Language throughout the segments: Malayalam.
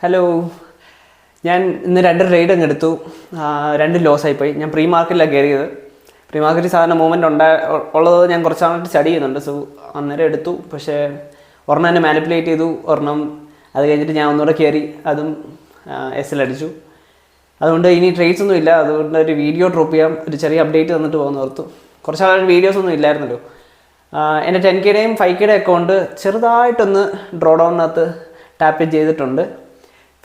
ഹലോ, ഞാൻ ഇന്ന് 2 ട്രേഡ് അങ്ങ് എടുത്തു. 2 ലോസ് ആയിപ്പോയി. ഞാൻ പ്രീ മാർക്കറ്റിലാണ് കയറിയത്. പ്രീ മാർക്കറ്റ് സാധാരണ മൂവ്മെൻറ്റ് ഉള്ളത് ഞാൻ കുറച്ചാളായിട്ട് സ്റ്റഡി ചെയ്യുന്നുണ്ട്. സോ അന്നേരം എടുത്തു. പക്ഷേ ഒരെണ്ണം എന്നെ മാനിപ്പുലേറ്റ് ചെയ്തു. ഒരെണ്ണം അത് കഴിഞ്ഞിട്ട് ഞാൻ ഒന്നുകൂടെ കയറി, അതും എസിലടിച്ചു. അതുകൊണ്ട് ഇനി ട്രേഡ്സ് ഒന്നും ഇല്ല. അതുകൊണ്ട് ഒരു വീഡിയോ ഡ്രോപ്പ് ചെയ്യാം, ഒരു ചെറിയ അപ്ഡേറ്റ് തന്നിട്ട് പോകുന്ന ഓർത്തു. കുറച്ചാളായിട്ട് വീഡിയോസ് ഒന്നും ഇല്ലായിരുന്നല്ലോ. എൻ്റെ 10Kയുടെയും 5Kയുടെ അക്കൗണ്ട് ചെറുതായിട്ടൊന്ന് ഡ്രോ ഡൗണിനകത്ത് ടാപ്പ് ചെയ്തിട്ടുണ്ട്.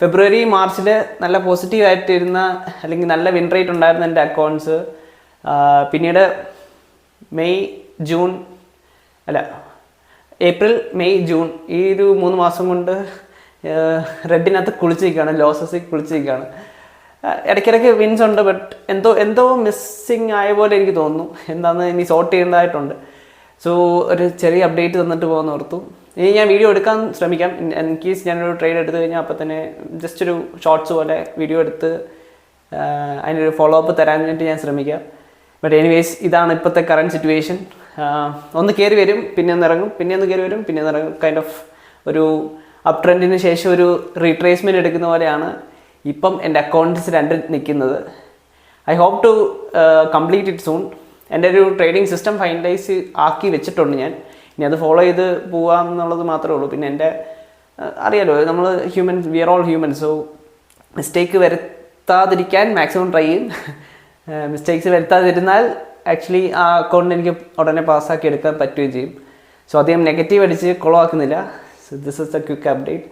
ഫെബ്രുവരി മാർച്ചിൽ നല്ല പോസിറ്റീവായിട്ടിരുന്ന അല്ലെങ്കിൽ നല്ല വിൻ റേറ്റ് ഉണ്ടായിരുന്ന എൻ്റെ അക്കൗണ്ട്സ് പിന്നീട് ഏപ്രിൽ മെയ് ജൂൺ ഈ ഒരു 3 മാസം കൊണ്ട് റെഡിനകത്ത് കുളിച്ചിരിക്കുകയാണ്, ലോസസിൽ കുളിച്ചിരിക്കുകയാണ്. ഇടയ്ക്കിടയ്ക്ക് വിൻസ് ഉണ്ട്, ബട്ട് എന്തോ മിസ്സിങ് ആയ പോലെ എനിക്ക് തോന്നുന്നു. എന്താണെന്ന് ഇനി സോർട്ട് ചെയ്യേണ്ടതായിട്ടുണ്ട്. സോ ഒരു ചെറിയ അപ്ഡേറ്റ് തന്നിട്ട് പോകുന്ന ഓർത്തു. ഇനി ഞാൻ വീഡിയോ എടുക്കാൻ ശ്രമിക്കാം. ഇൻ കേസ് ഞാനൊരു ട്രേഡ് എടുത്തു കഴിഞ്ഞാൽ അപ്പോൾ തന്നെ ജസ്റ്റ് ഒരു ഷോർട്സ് പോലെ വീഡിയോ എടുത്ത് അതിനൊരു ഫോളോ അപ്പ് തരാൻ വേണ്ടി ഞാൻ ശ്രമിക്കാം. ബട്ട് എനിവേസ് ഇതാണ് ഇപ്പോഴത്തെ കറണ്ട് സിറ്റുവേഷൻ. ഒന്ന് കയറി വരും, പിന്നെ ഒന്ന് ഇറങ്ങും, പിന്നെ ഒന്ന് കയറി വരും, പിന്നെ ഒന്ന് ഇറങ്ങും. കൈൻഡ് ഓഫ് ഒരു അപ് ട്രെൻഡിന് ശേഷം ഒരു റീട്രേസ്മെൻറ്റ് എടുക്കുന്ന പോലെയാണ് ഇപ്പം എൻ്റെ അക്കൗണ്ട്സ് 2 നിൽക്കുന്നത്. I hope to complete it soon. എൻ്റെ ഒരു ട്രേഡിംഗ് സിസ്റ്റം ഫൈനലൈസ് ആക്കി വെച്ചിട്ടുണ്ട് ഞാൻ. ഇനി അത് ഫോളോ ചെയ്ത് പോകാം എന്നുള്ളത് മാത്രമേ ഉള്ളൂ. പിന്നെ എൻ്റെ അറിയാലോ, നമ്മൾ we are all human. So mistake വരുത്താതിരിക്കാൻ മാക്സിമം ട്രൈ ചെയ്യും. മിസ്റ്റേക്സ് വരുത്താതിരുന്നാൽ ആക്ച്വലി ആ അക്കൗണ്ട് എനിക്ക് ഉടനെ പാസ്സാക്കി എടുക്കാൻ പറ്റുകയും ചെയ്യും. സോ അധികം നെഗറ്റീവ് അടിച്ച് കുളമാക്കുന്നില്ല. So this is a quick update.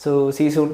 So see soon.